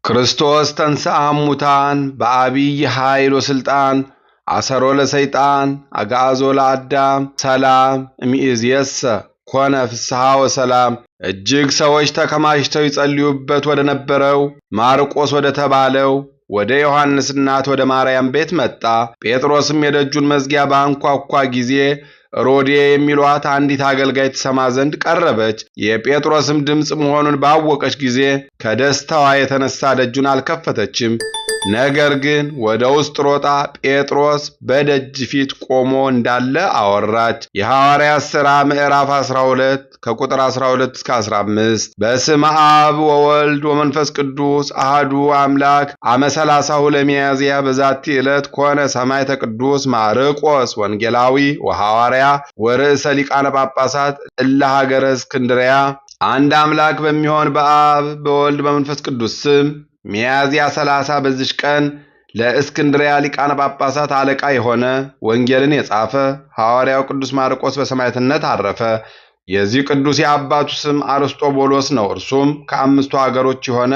ክርስቶስ ተንሥአ እሙታን በአቢይ ኃይል ወሥልጣን አሰሮ ለሰይጣን አግዓዞ ለአዳም ሰላም እምይእዜሰ ኮነ ፍስሐ ወሰላም። እጅግ ሰዎች ተከማችተው ይጸልዩበት ወደ ነበረው ማርቆስ ወደ ተባለው ወደ ዮሐንስ እናት ወደ ማርያም ቤት መጣ። ጴጥሮስም የደጁን መዝጊያ ባንኳኳ ጊዜ ሮዴ የሚሏት አንዲት አገልጋይ ትሰማ ዘንድ ቀረበች። የጴጥሮስም ድምፅ መሆኑን ባወቀች ጊዜ ከደስታዋ የተነሳ ደጁን አልከፈተችም። ነገር ግን ወደ ውስጥ ሮጣ ጴጥሮስ በደጅ ፊት ቆሞ እንዳለ አወራች። የሐዋርያት ሥራ ምዕራፍ 12 ከቁጥር 12 እስከ 15። በስመ አብ ወወልድ ወመንፈስ ቅዱስ አሐዱ አምላክ አመ 30 ለሚያዝያ በዛቲ ዕለት ኮነ ሰማዕተ ቅዱስ ማርቆስ ወንጌላዊ ወሐዋርያ ወርእሰ ሊቃነ ጳጳሳት እለ ሀገረ እስክንድርያ። አንድ አምላክ በሚሆን በአብ በወልድ በመንፈስ ቅዱስ ስም ሚያዝያ 30 በዚች ቀን ለእስክንድርያ ሊቃነ ጳጳሳት አለቃ የሆነ ወንጌልን የጻፈ ሐዋርያው ቅዱስ ማርቆስ በሰማዕትነት አረፈ። የዚህ ቅዱስ የአባቱ ስም አርስጦቦሎስ ነው። እርሱም ከአምስቱ ሀገሮች የሆነ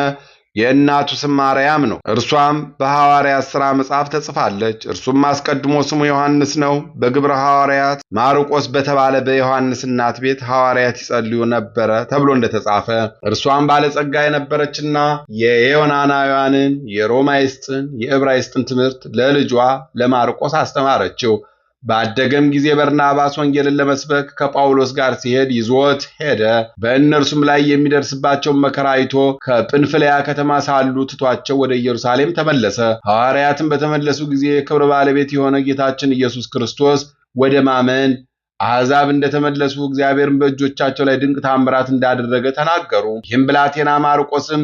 የእናቱ ስም ማርያም ነው። እርሷም በሐዋርያት ሥራ መጽሐፍ ተጽፋለች። እርሱም አስቀድሞ ስሙ ዮሐንስ ነው። በግብረ ሐዋርያት ማርቆስ በተባለ በዮሐንስ እናት ቤት ሐዋርያት ይጸልዩ ነበረ ተብሎ እንደተጻፈ። እርሷም ባለጸጋ የነበረችና የዮናናውያንን፣ የሮማይስጥን፣ የዕብራይስጥን ትምህርት ለልጇ ለማርቆስ አስተማረችው። ባደገም ጊዜ በርናባስ ወንጌልን ለመስበክ ከጳውሎስ ጋር ሲሄድ ይዞት ሄደ። በእነርሱም ላይ የሚደርስባቸውን መከራ አይቶ ከጵንፍልያ ከተማ ሳሉ ትቷቸው ወደ ኢየሩሳሌም ተመለሰ። ሐዋርያትም በተመለሱ ጊዜ የክብር ባለቤት የሆነ ጌታችን ኢየሱስ ክርስቶስ ወደ ማመን አሕዛብ እንደተመለሱ እግዚአብሔርን በእጆቻቸው ላይ ድንቅ ታምራት እንዳደረገ ተናገሩ። ይህም ብላቴና ማርቆስም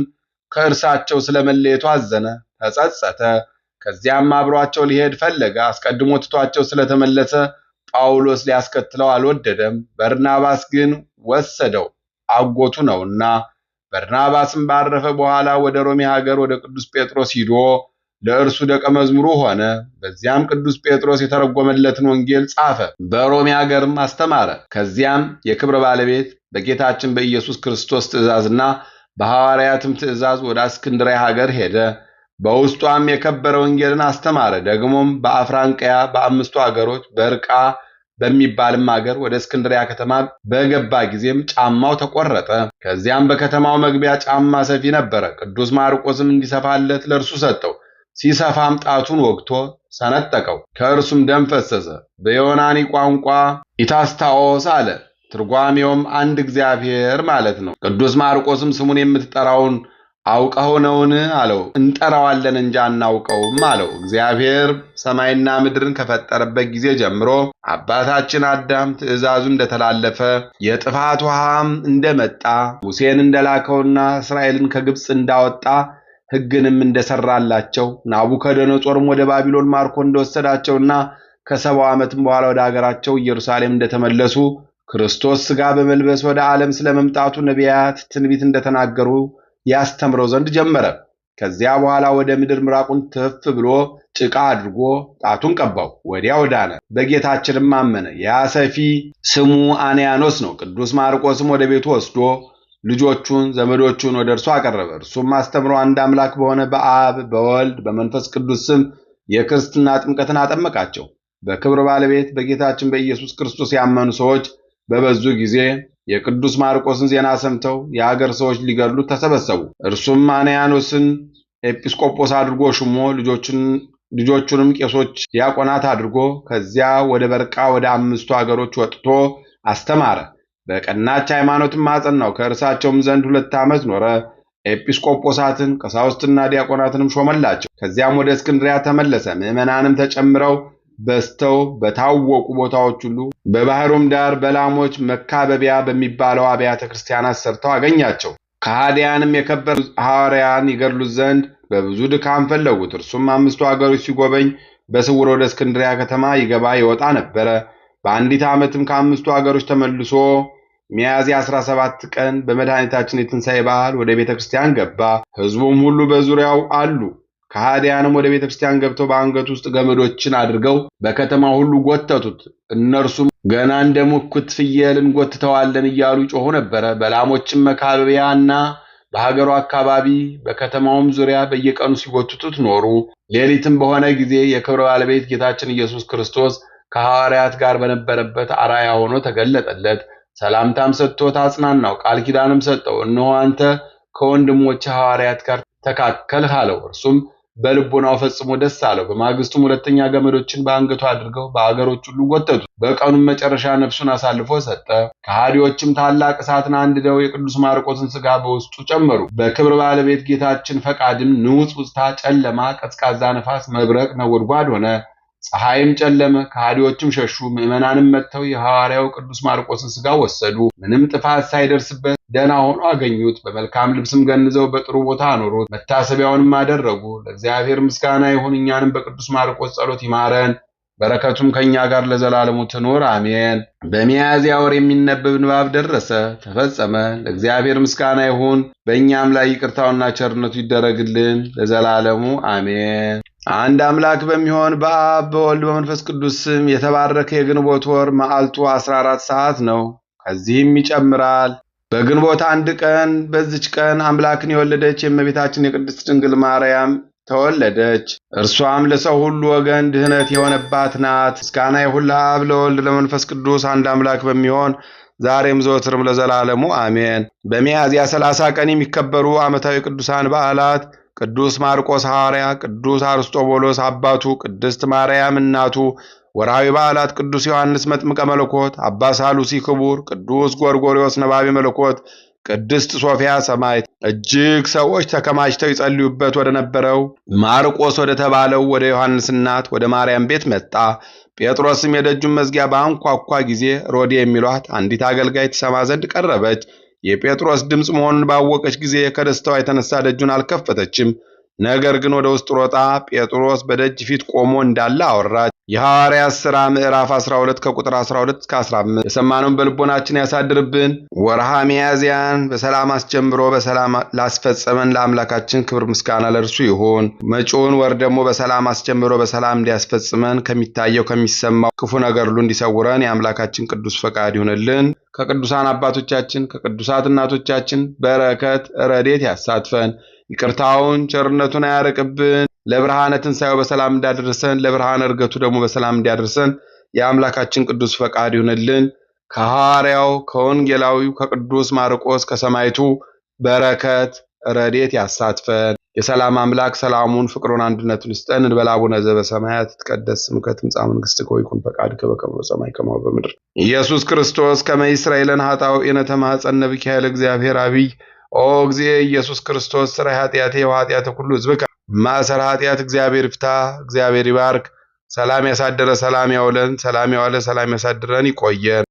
ከእርሳቸው ስለመለየቱ አዘነ፣ ተጸጸተ። ከዚያም አብሯቸው ሊሄድ ፈለገ። አስቀድሞ ትቷቸው ስለተመለሰ ጳውሎስ ሊያስከትለው አልወደደም። በርናባስ ግን ወሰደው፣ አጎቱ ነውና። በርናባስም ባረፈ በኋላ ወደ ሮሜ ሀገር ወደ ቅዱስ ጴጥሮስ ሂዶ ለእርሱ ደቀ መዝሙሩ ሆነ። በዚያም ቅዱስ ጴጥሮስ የተረጎመለትን ወንጌል ጻፈ፣ በሮሜ ሀገርም አስተማረ። ከዚያም የክብር ባለቤት በጌታችን በኢየሱስ ክርስቶስ ትእዛዝና በሐዋርያትም ትእዛዝ ወደ እስክንድርያ ሀገር ሄደ። በውስጧም የከበረ ወንጌልን አስተማረ። ደግሞም በአፍራንቅያ በአምስቱ ሀገሮች በርቃ በሚባልም ሀገር ወደ እስክንድርያ ከተማ በገባ ጊዜም ጫማው ተቆረጠ። ከዚያም በከተማው መግቢያ ጫማ ሰፊ ነበረ። ቅዱስ ማርቆስም እንዲሰፋለት ለእርሱ ሰጠው። ሲሰፋም ጣቱን ወግቶ ሰነጠቀው፣ ከእርሱም ደም ፈሰሰ። በዮናኒ ቋንቋ ኢታስታኦስ አለ። ትርጓሜውም አንድ እግዚአብሔር ማለት ነው። ቅዱስ ማርቆስም ስሙን የምትጠራውን አውቀው ነውን አለው። እንጠራዋለን እንጂ አናውቀውም አለው። እግዚአብሔር ሰማይና ምድርን ከፈጠረበት ጊዜ ጀምሮ አባታችን አዳም ትእዛዙ እንደተላለፈ የጥፋት ውሃም እንደመጣ ሙሴን እንደላከውና እስራኤልን ከግብፅ እንዳወጣ ሕግንም እንደሰራላቸው ናቡከደነጾርም ወደ ባቢሎን ማርኮ እንደወሰዳቸውና ከ70 ዓመትም በኋላ ወደ ሀገራቸው ኢየሩሳሌም እንደተመለሱ ክርስቶስ ሥጋ በመልበስ ወደ ዓለም ስለመምጣቱ ነቢያት ትንቢት እንደተናገሩ ያስተምረው ዘንድ ጀመረ። ከዚያ በኋላ ወደ ምድር ምራቁን ትፍ ብሎ ጭቃ አድርጎ ጣቱን ቀባው፣ ወዲያው ዳነ። በጌታችንም አመነ። ያ ሰፊ ስሙ አንያኖስ ነው። ቅዱስ ማርቆስም ወደ ቤቱ ወስዶ ልጆቹን ዘመዶቹን ወደ እርሱ አቀረበ። እርሱም አስተምሮ አንድ አምላክ በሆነ በአብ በወልድ በመንፈስ ቅዱስ ስም የክርስትና ጥምቀትን አጠመቃቸው። በክብር ባለቤት በጌታችን በኢየሱስ ክርስቶስ ያመኑ ሰዎች በበዙ ጊዜ የቅዱስ ማርቆስን ዜና ሰምተው የአገር ሰዎች ሊገድሉት ተሰበሰቡ። እርሱም አንያኖስን ኤጲስቆጶስ አድርጎ ሹሞ ልጆቹንም ቄሶች ዲያቆናት አድርጎ ከዚያ ወደ በርቃ ወደ አምስቱ አገሮች ወጥቶ አስተማረ። በቀናች ሃይማኖትም አጸናው። ከእርሳቸውም ዘንድ 2 ዓመት ኖረ። ኤጲስቆጶሳትን ቀሳውስትና ዲያቆናትንም ሾመላቸው። ከዚያም ወደ እስክንድርያ ተመለሰ። ምዕመናንም ተጨምረው በስተው በታወቁ ቦታዎች ሁሉ በባህሩም ዳር በላሞች መካበቢያ በሚባለው አብያተ ክርስቲያናት ሰርተው አገኛቸው። ከሃዲያንም የከበሩ ሐዋርያን ይገድሉት ዘንድ በብዙ ድካም ፈለጉት። እርሱም 5ቱ ሀገሮች ሲጎበኝ በስውር ወደ እስክንድርያ ከተማ ይገባ ይወጣ ነበረ። በአንዲት ዓመትም ከ5ቱ ሀገሮች ተመልሶ ሚያዝያ 17 ቀን በመድኃኒታችን የትንሣኤ በዓል ወደ ቤተ ክርስቲያን ገባ። ሕዝቡም ሁሉ በዙሪያው አሉ። ከሃዲያንም ወደ ቤተ ክርስቲያን ገብተው በአንገቱ ውስጥ ገመዶችን አድርገው በከተማው ሁሉ ጎተቱት። እነርሱም ገና እንደ ሙክት ፍየል እንጎትተዋለን እያሉ ጮኹ ነበረ። በላሞችም መካበቢያና በሀገሩ አካባቢ በከተማውም ዙሪያ በየቀኑ ሲጎትቱት ኖሩ። ሌሊትም በሆነ ጊዜ የክብር ባለቤት ጌታችን ኢየሱስ ክርስቶስ ከሐዋርያት ጋር በነበረበት አራያ ሆኖ ተገለጠለት። ሰላምታም ሰጥቶት አጽናናው፣ ቃል ኪዳንም ሰጠው። እነሆ አንተ ከወንድሞች ሐዋርያት ጋር ተካከልህ አለው። እርሱም በልቡናው ፈጽሞ ደስ አለው። በማግስቱም ሁለተኛ ገመዶችን በአንገቱ አድርገው በአገሮች ሁሉ ጎተቱት። በቀኑም መጨረሻ ነፍሱን አሳልፎ ሰጠ። ከሃዲዎችም ታላቅ እሳትን አንድደው የቅዱስ ማርቆስን ሥጋ በውስጡ ጨመሩ። በክብር ባለቤት ጌታችን ፈቃድም ንውጽውጽታ፣ ጨለማ፣ ቀዝቃዛ ነፋስ፣ መብረቅ፣ ነጎድጓድ ሆነ። ፀሐይም ጨለመ፣ ከሃዲዎችም ሸሹ። ምዕመናንም መጥተው የሐዋርያው ቅዱስ ማርቆስን ሥጋ ወሰዱ። ምንም ጥፋት ሳይደርስበት ደህና ሆኖ አገኙት። በመልካም ልብስም ገንዘው በጥሩ ቦታ አኖሩት። መታሰቢያውንም አደረጉ። ለእግዚአብሔር ምስጋና ይሁን፣ እኛንም በቅዱስ ማርቆስ ጸሎት ይማረን፣ በረከቱም ከእኛ ጋር ለዘላለሙ ትኑር አሜን። በሚያዝያ ወር የሚነበብ ንባብ ደረሰ፣ ተፈጸመ። ለእግዚአብሔር ምስጋና ይሁን፣ በእኛም ላይ ይቅርታውና ቸርነቱ ይደረግልን ለዘላለሙ አሜን። አንድ አምላክ በሚሆን በአብ በወልድ በመንፈስ ቅዱስ ስም የተባረከ የግንቦት ወር መዓልቱ 14 ሰዓት ነው። ከዚህም ይጨምራል። በግንቦት አንድ ቀን በዚች ቀን አምላክን የወለደች የእመቤታችን የቅድስት ድንግል ማርያም ተወለደች። እርሷም ለሰው ሁሉ ወገን ድህነት የሆነባት ናት። ምስጋና ይሁን ለአብ ለወልድ ለመንፈስ ቅዱስ አንድ አምላክ በሚሆን ዛሬም ዘወትርም ለዘላለሙ አሜን። በሚያዝያ 30 ቀን የሚከበሩ ዓመታዊ ቅዱሳን በዓላት ቅዱስ ማርቆስ ሐዋርያ፣ ቅዱስ አርስጦቦሎስ አባቱ፣ ቅድስት ማርያም እናቱ። ወርሃዊ በዓላት ቅዱስ ዮሐንስ መጥምቀ መለኮት፣ አባ ሳሉሲ ክቡር፣ ቅዱስ ጎርጎርዮስ ነባቤ መለኮት፣ ቅድስት ሶፊያ ሰማዕት። እጅግ ሰዎች ተከማችተው ይጸልዩበት ወደ ነበረው ማርቆስ ወደ ተባለው ወደ ዮሐንስ እናት ወደ ማርያም ቤት መጣ። ጴጥሮስም የደጁን መዝጊያ በአንኳኳ ጊዜ ሮዴ የሚሏት አንዲት አገልጋይ ትሰማ ዘንድ ቀረበች። የጴጥሮስ ድምፅ መሆኑን ባወቀች ጊዜ ከደስታዋ የተነሳ ደጁን አልከፈተችም። ነገር ግን ወደ ውስጥ ሮጣ ጴጥሮስ በደጅ ፊት ቆሞ እንዳለ አወራች። የሐዋርያት ሥራ ምዕራፍ 12 ከቁጥር 12 እስከ 15። የሰማነውን በልቦናችን ያሳድርብን። ወርሃ ሚያዝያን በሰላም አስጀምሮ በሰላም ላስፈጸመን ለአምላካችን ክብር ምስጋና ለእርሱ ይሁን። መጪውን ወር ደግሞ በሰላም አስጀምሮ በሰላም እንዲያስፈጽመን ከሚታየው ከሚሰማው ክፉ ነገር ሁሉ እንዲሰውረን የአምላካችን ቅዱስ ፈቃድ ይሁንልን። ከቅዱሳን አባቶቻችን ከቅዱሳት እናቶቻችን በረከት ረድኤት ያሳትፈን። ይቅርታውን ቸርነቱን አያርቅብን። ለብርሃነ ትንሣኤው በሰላም እንዳደረሰን ለብርሃነ ዕርገቱ ደግሞ በሰላም እንዲያደርሰን የአምላካችን ቅዱስ ፈቃድ ይሁንልን። ከሐዋርያው ከወንጌላዊው ከቅዱስ ማርቆስ ከሰማዕቱ በረከት ረድኤት ያሳትፈን። የሰላም አምላክ ሰላሙን ፍቅሩን አንድነቱን ይስጠን። እንበል አቡነ ዘበሰማያት ይትቀደስ ስምከ ትምጻእ መንግሥትከ ወይኩን ፈቃድከ በከመ በሰማይ ከማሁ በምድር። ኢየሱስ ክርስቶስ ከመ ይስረይ ለነ ኃጣውኢነ ተማኅፀነ ብከ ኃይለ እግዚአብሔር አብይ። ኦ እግዚእ ኢየሱስ ክርስቶስ ሥራይ ኃጢአቴ ወኃጢአተ ኩሉ ሕዝብከ ማእሰረ ኃጢአት እግዚአብሔር ይፍታ። እግዚአብሔር ይባርክ። ሰላም ያሳደረ ሰላም ያውለን፣ ሰላም ያዋለ ሰላም ያሳድረን። ይቆየን።